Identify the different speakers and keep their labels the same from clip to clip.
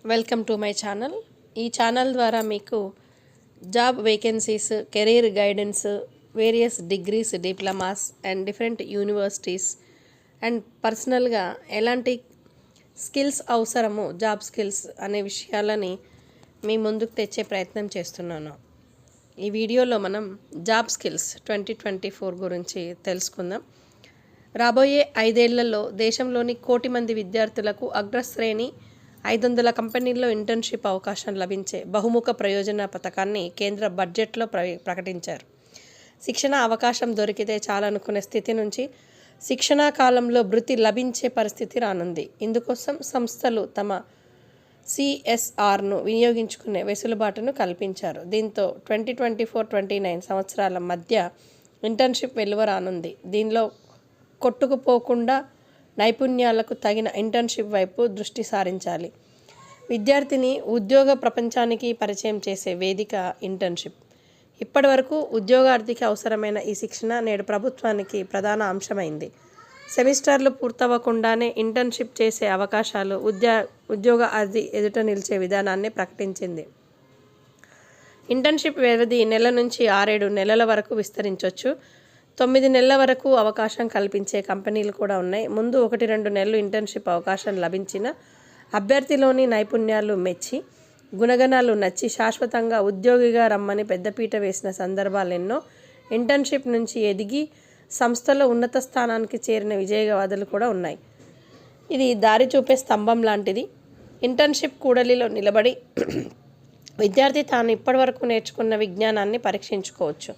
Speaker 1: Welcome to my channel. ఈ channel ద్వారా మీకు job vacancies, career guidance, various degrees, diplomas and different universities and పర్సనల్గా ఎలాంటి skills అవసరము, జాబ్ స్కిల్స్ అనే విషయాలని మీ ముందుకు తెచ్చే ప్రయత్నం చేస్తున్నాను. ఈ వీడియోలో మనం జాబ్ స్కిల్స్ 2024 గురించి తెలుసుకుందాం. రాబోయే 5 ఏళ్లలో దేశంలోని 1 కోటి మంది విద్యార్థులకు అగ్రశ్రేణి 500 కంపెనీల్లో ఇంటర్న్షిప్ అవకాశం లభించే బహుముఖ ప్రయోజన పథకాన్ని కేంద్ర బడ్జెట్లో ప్రకటించారు. శిక్షణ అవకాశం దొరికితే చాలనుకునే స్థితి నుంచి శిక్షణా కాలంలో భృతి లభించే పరిస్థితి రానుంది. ఇందుకోసం సంస్థలు తమ CSRను వినియోగించుకునే వెసులుబాటును కల్పించారు. దీంతో 2024-29 సంవత్సరాల మధ్య ఇంటర్న్షిప్ వెలువ రానుంది. దీనిలో కొట్టుకుపోకుండా నైపుణ్యాలకు తగిన ఇంటర్న్షిప్ వైపు దృష్టి సారించాలి. విద్యార్థిని ఉద్యోగ ప్రపంచానికి పరిచయం చేసే వేదిక ఇంటర్న్షిప్. ఇప్పటివరకు ఉద్యోగార్థికి అవసరమైన ఈ శిక్షణ నేడు ప్రభుత్వానికి ప్రధాన అంశమైంది. సెమిస్టర్లు పూర్తవ్వకుండానే ఇంటర్న్షిప్ చేసే అవకాశాలు ఉద్యోగార్థి ఎదుట నిలిచే విధానాన్ని ప్రకటించింది. ఇంటర్న్షిప్ వ్యవధి నెల నుంచి 6-7 నెలల వరకు విస్తరించవచ్చు. 9 నెలల వరకు అవకాశం కల్పించే కంపెనీలు కూడా ఉన్నాయి. ముందు 1-2 నెలలు ఇంటర్న్షిప్ అవకాశం లభించిన అభ్యర్థిలోని నైపుణ్యాలు మెచ్చి, గుణగణాలు నచ్చి శాశ్వతంగా ఉద్యోగిగా రమ్మని పెద్దపీట వేసిన సందర్భాలు ఎన్నో. ఇంటర్న్షిప్ నుంచి ఎదిగి సంస్థలో ఉన్నత స్థానానికి చేరిన విజయగాథలు కూడా ఉన్నాయి. ఇది దారి చూపే స్తంభం లాంటిది. ఇంటర్న్షిప్ కూడలిలో నిలబడి విద్యార్థి తాను ఇప్పటివరకు నేర్చుకున్న విజ్ఞానాన్ని పరీక్షించుకోవచ్చు.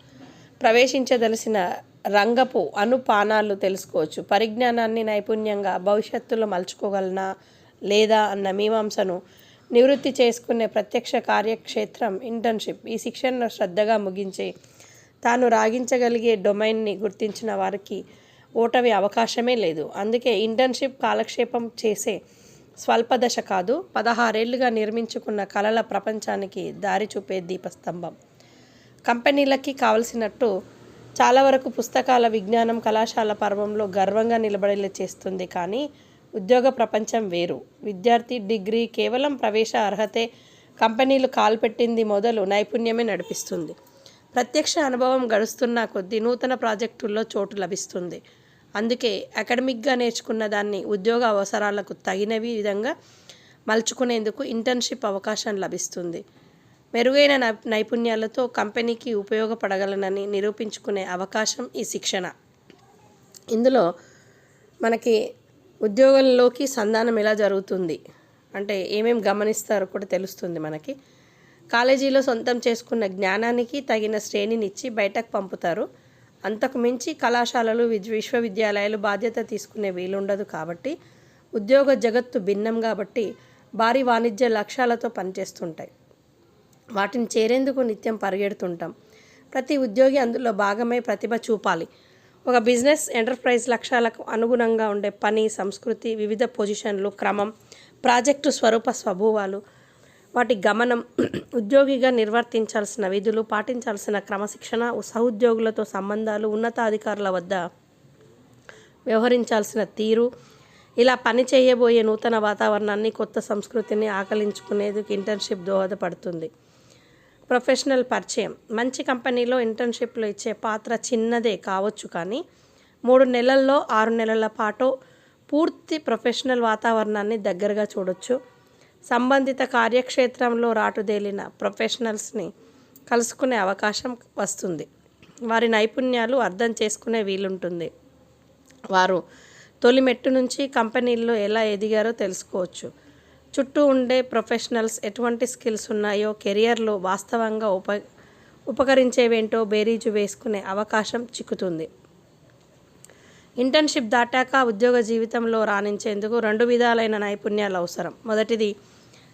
Speaker 1: ప్రవేశించదలసిన రంగపు అనుపానాలు తెలుసుకోవచ్చు. పరిజ్ఞానాన్ని నైపుణ్యంగా భవిష్యత్తులో మలుచుకోగలనా లేదా అన్న మీమాంసను నివృత్తి చేసుకునే ప్రత్యక్ష కార్యక్షేత్రం ఇంటర్న్షిప్. ఈ శిక్షణను శ్రద్ధగా ముగించి తాను రాగించగలిగే డొమైన్ని గుర్తించిన వారికి ఓటమి అవకాశమే లేదు. అందుకే ఇంటర్న్షిప్ కాలక్షేపం చేసే స్వల్పదశ కాదు, 16 ఏళ్లుగా నిర్మించుకున్న కళల ప్రపంచానికి దారి చూపే దీపస్తంభం. కంపెనీలకి కావలసినట్టు చాలా వరకు పుస్తకాల విజ్ఞానం కళాశాల పర్వంలో గర్వంగా నిలబడేలా చేస్తుంది. కానీ ఉద్యోగ ప్రపంచం వేరు. విద్యార్థి డిగ్రీ కేవలం ప్రవేశ అర్హతే. కంపెనీలు కాల్పెట్టింది మొదలు నైపుణ్యమే నడిపిస్తుంది. ప్రత్యక్ష అనుభవం గడుస్తున్న కొద్దీ నూతన ప్రాజెక్టుల్లో చోటు లభిస్తుంది. అందుకే అకాడమిక్గా నేర్చుకున్న దాన్ని ఉద్యోగ అవసరాలకు తగిన విధంగా మలుచుకునేందుకు ఇంటర్న్షిప్ అవకాశం లభిస్తుంది. మెరుగైన నైపుణ్యాలతో కంపెనీకి ఉపయోగపడగలనని నిరూపించుకునే అవకాశం ఈ శిక్షణ. ఇందులో మనకి ఉద్యోగంలోకి సంధానం ఎలా జరుగుతుంది అంటే ఏమేమి గమనిస్తారో కూడా తెలుస్తుంది. మనకి కాలేజీలో సొంతం చేసుకున్న జ్ఞానానికి తగిన శ్రేణినిచ్చి బయటకు పంపుతారు. అంతకు మించి కళాశాలలు, విశ్వవిద్యాలయాలు బాధ్యత తీసుకునే వీలుండదు. కాబట్టి ఉద్యోగ జగత్తు భిన్నం కాబట్టి భారీ వాణిజ్య లక్ష్యాలతో పనిచేస్తుంటాయి. వాటిని చేరేందుకు నిత్యం పరిగెడుతుంటాం. ప్రతి ఉద్యోగి అందులో భాగమై ప్రతిభ చూపాలి. ఒక బిజినెస్ ఎంటర్ప్రైజ్ లక్ష్యాలకు అనుగుణంగా ఉండే పని, సంస్కృతి, వివిధ పొజిషన్లు, క్రమం, ప్రాజెక్టు స్వరూప స్వభావాలు, వాటి గమనం, ఉద్యోగిగా నిర్వర్తించాల్సిన విధులు, పాటించాల్సిన క్రమశిక్షణ, సహోద్యోగులతో సంబంధాలు, ఉన్నతాధికారుల వద్ద వ్యవహరించాల్సిన తీరు, ఇలా పని చేయబోయే నూతన వాతావరణాన్ని, కొత్త సంస్కృతిని ఆకలించుకునేందుకు ఇంటర్న్షిప్ దోహదపడుతుంది. ప్రొఫెషనల్ పరిచయం. మంచి కంపెనీలో ఇంటర్న్షిప్లో ఇచ్చే పాత్ర చిన్నదే కావచ్చు, కానీ 3 నెలల్లో 6 నెలల పాటు పూర్తి ప్రొఫెషనల్ వాతావరణాన్ని దగ్గరగా చూడొచ్చు. సంబంధిత కార్యక్షేత్రంలో రాటుదేలిన ప్రొఫెషనల్స్ని కలుసుకునే అవకాశం వస్తుంది. వారి నైపుణ్యాలు అర్థం చేసుకునే వీలుంటుంది. వారు తొలి మెట్టు నుంచి కంపెనీల్లో ఎలా ఎదిగారో తెలుసుకోవచ్చు. చుట్టూ ఉండే ప్రొఫెషనల్స్ ఎటువంటి స్కిల్స్ ఉన్నాయో, కెరియర్లో వాస్తవంగా ఉపకరించేవేంటో బేరీజు వేసుకునే అవకాశం చిక్కుతుంది. ఇంటర్న్షిప్ దాటాక ఉద్యోగ జీవితంలో రాణించేందుకు 2 విధాలైన నైపుణ్యాలు అవసరం. మొదటిది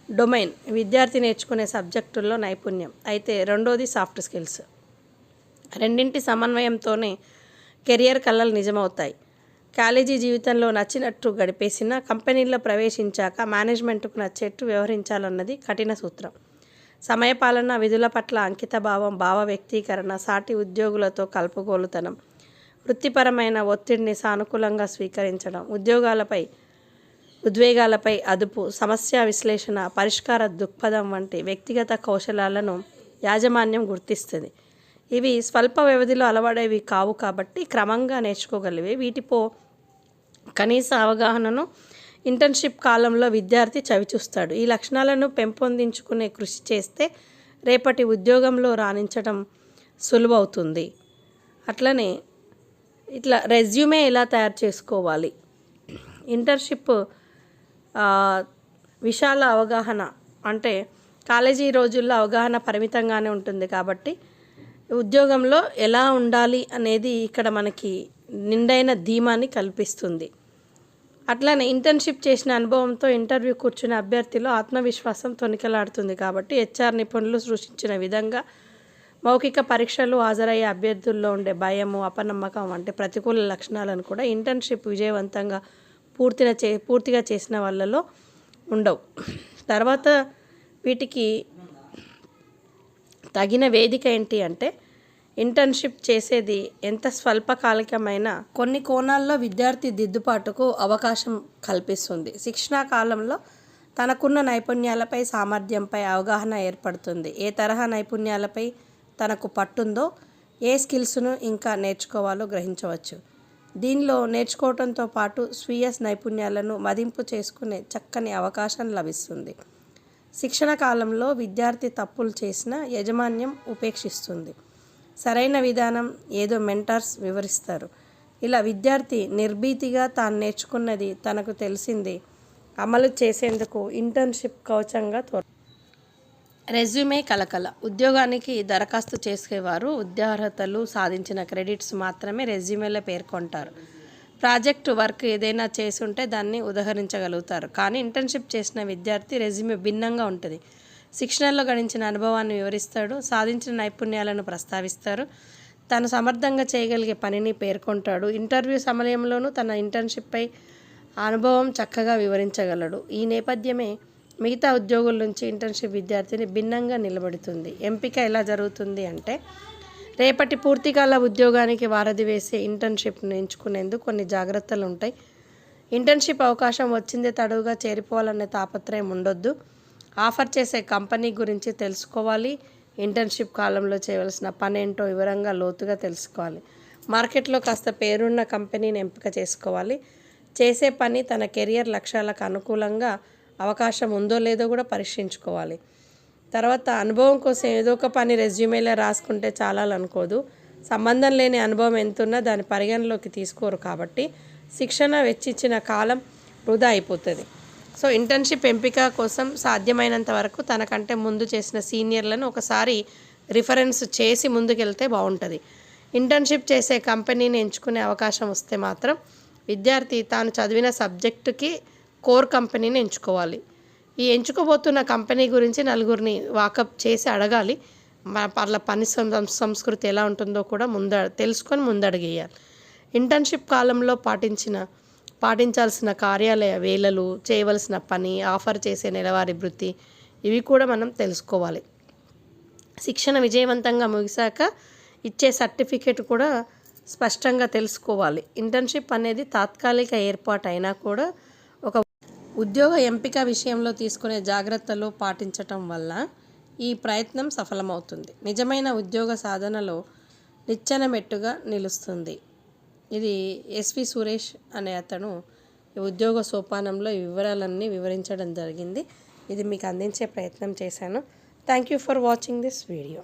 Speaker 1: డొమైన్, విద్యార్థి నేర్చుకునే సబ్జెక్టుల్లో నైపుణ్యం. అయితే రెండోది సాఫ్ట్ స్కిల్స్. రెండింటి సమన్వయంతోనే కెరియర్ కలలు నిజమవుతాయి. కాలేజీ జీవితంలో నచ్చినట్టు గడిపేసిన కంపెనీల్లో ప్రవేశించాక మేనేజ్మెంట్కు నచ్చేట్టు వ్యవహరించాలన్నది కఠిన సూత్రం. సమయపాలన, విధుల పట్ల అంకితభావం, భావ వ్యక్తీకరణ, సాటి ఉద్యోగులతో కలుపుగోలుతనం, వృత్తిపరమైన ఒత్తిడిని సానుకూలంగా స్వీకరించడం, ఉద్యోగాలపై ఉద్వేగాలపై అదుపు, సమస్య విశ్లేషణ, పరిష్కార దృక్పథం వంటి వ్యక్తిగత కౌశలాలను యాజమాన్యం గుర్తిస్తుంది. ఇవి స్వల్ప వ్యవధిలో అలవడేవి కావు కాబట్టి క్రమంగా నేర్చుకోగలివి. వీటిపై కనీస అవగాహనను ఇంటర్న్షిప్ కాలంలో విద్యార్థి చవిచూస్తాడు. ఈ లక్షణాలను పెంపొందించుకునే కృషి చేస్తే రేపటి ఉద్యోగంలో రాణించడం సులువవుతుంది. అట్లనే ఇట్లా రెజ్యూమే ఎలా తయారు చేసుకోవాలి, ఇంటర్న్షిప్ విశాల అవగాహన అంటే కాలేజీ రోజుల్లో అవగాహన పరిమితంగానే ఉంటుంది కాబట్టి ఉద్యోగంలో ఎలా ఉండాలి అనేది ఇక్కడ మనకి నిండైన ధీమాని కల్పిస్తుంది. అట్లానే ఇంటర్న్షిప్ చేసిన అనుభవంతో ఇంటర్వ్యూ కూర్చున్న అభ్యర్థిలో ఆత్మవిశ్వాసం తొణికలాడుతుంది కాబట్టి హెచ్ఆర్ నిపుణులు సృష్టించిన విధంగా మౌఖిక పరీక్షలు హాజరయ్యే అభ్యర్థుల్లో ఉండే భయము, అపనమ్మకం వంటి ప్రతికూల లక్షణాలను కూడా ఇంటర్న్షిప్ విజయవంతంగా పూర్తిగా చేసిన వాళ్ళలో ఉండవు. తర్వాత వీటికి తగిన వేదిక ఏంటి అంటే ఇంటర్న్షిప్ చేసేది ఎంత స్వల్పకాలికమైన కొన్ని కోణాల్లో విద్యార్థి దిద్దుబాటుకు అవకాశం కల్పిస్తుంది. శిక్షణా కాలంలో తనకున్న నైపుణ్యాలపై, సామర్థ్యంపై అవగాహన ఏర్పడుతుంది. ఏ తరహా నైపుణ్యాలపై తనకు పట్టుందో, ఏ స్కిల్స్ను ఇంకా నేర్చుకోవాలో గ్రహించవచ్చు. దీనిలో నేర్చుకోవడంతో పాటు స్వీయ నైపుణ్యాలను మదింపు చేసుకునే చక్కని అవకాశం లభిస్తుంది. శిక్షణ కాలంలో విద్యార్థి తప్పులు చేసినా యాజమాన్యం ఉపేక్షిస్తుంది. సరైన విధానం ఏదో మెంటర్స్ వివరిస్తారు. ఇలా విద్యార్థి నిర్భీతిగా తాను నేర్చుకున్నది, తనకు తెలిసింది అమలు చేసేందుకు ఇంటర్న్షిప్ కవచంగా రెజ్యూమే కలకల. ఉద్యోగానికి దరఖాస్తు చేసేవారు ఉద్యోగార్హతలు, సాధించిన క్రెడిట్స్ మాత్రమే రెజ్యూమేలో పేర్కొంటారు. ప్రాజెక్ట్ వర్క్ ఏదైనా చేసి ఉంటే దాన్ని ఉదహరించగలుగుతారు. కానీ ఇంటర్న్షిప్ చేసిన విద్యార్థి రెజ్యూమే భిన్నంగా ఉంటుంది. శిక్షణలో గడించిన అనుభవాన్ని వివరిస్తాడు, సాధించిన నైపుణ్యాలను ప్రస్తావిస్తారు, తను సమర్థంగా చేయగలిగే పనిని పేర్కొంటాడు. ఇంటర్వ్యూ సమయంలోనూ తన ఇంటర్న్షిప్పై అనుభవం చక్కగా వివరించగలడు. ఈ నేపథ్యమే మిగతా ఉద్యోగుల నుంచి ఇంటర్న్షిప్ విద్యార్థిని భిన్నంగా నిలబడుతుంది. ఎంపిక ఎలా జరుగుతుంది అంటే రేపటి పూర్తికాల ఉద్యోగానికి వారధి వేసే ఇంటర్న్షిప్ను ఎంచుకునేందుకు కొన్ని జాగ్రత్తలు ఉంటాయి. ఇంటర్న్షిప్ అవకాశం వచ్చిందే తడువుగా చేరిపోవాలనే తాపత్రయం ఉండొద్దు. ఆఫర్ చేసే కంపెనీ గురించి తెలుసుకోవాలి. ఇంటర్న్షిప్ కాలంలో చేయవలసిన పని ఏంటో వివరంగా లోతుగా తెలుసుకోవాలి. మార్కెట్లో కాస్త పేరున్న కంపెనీని ఎంపిక చేసుకోవాలి. చేసే పని తన కెరియర్ లక్ష్యాలకు అనుకూలంగా అవకాశం ఉందో లేదో కూడా పరీక్షించుకోవాలి. తర్వాత అనుభవం కోసం ఏదో ఒక పని రెజ్యూమేలో రాసుకుంటే చాలాలనుకోదు. సంబంధం లేని అనుభవం ఎంతున్నా దాని పరిగణలోకి తీసుకోరు కాబట్టి శిక్షణ వెచ్చించిన కాలం వృధా అయిపోతుంది. సో ఇంటర్న్షిప్ ఎంపిక కోసం సాధ్యమైనంత వరకు తనకంటే ముందు చేసిన సీనియర్లను ఒకసారి రిఫరెన్స్ చేసి ముందుకెళ్తే బాగుంటుంది. ఇంటర్న్షిప్ చేసే కంపెనీని ఎంచుకునే అవకాశం వస్తే మాత్రం విద్యార్థి తాను చదివిన సబ్జెక్టుకి కోర్ కంపెనీని ఎంచుకోవాలి. ఈ ఎంచుకోబోతున్న కంపెనీ గురించి నలుగురిని వాకప్ చేసి అడగాలి. వాళ్ళ పని సంస్కృతి ఎలా ఉంటుందో కూడా తెలుసుకొని ముందడుగేయాలి. ఇంటర్న్షిప్ కాలంలో పాటించాల్సిన కార్యాలయ వేళలు, చేయవలసిన పని, ఆఫర్ చేసే నెలవారీ వృత్తి ఇవి కూడా మనం తెలుసుకోవాలి. శిక్షణ విజయవంతంగా ముగిశాక ఇచ్చే సర్టిఫికేట్ కూడా స్పష్టంగా తెలుసుకోవాలి. ఇంటర్న్షిప్ అనేది తాత్కాలిక ఏర్పాటు అయినా కూడా ఒక ఉద్యోగ ఎంపిక విషయంలో తీసుకునే జాగ్రత్తలు పాటించటం వల్ల ఈ ప్రయత్నం సఫలమవుతుంది. నిజమైన ఉద్యోగ సాధనలో నిచ్చెన మెట్టుగా నిలుస్తుంది. ఇది ఎస్వి సురేష్ అనే అతను ఈ ఉద్యోగ సోపానంలో ఈ వివరాలన్నీ వివరించడం జరిగింది. ఇది మీకు అందించే ప్రయత్నం చేశాను. Thank you for watching this video.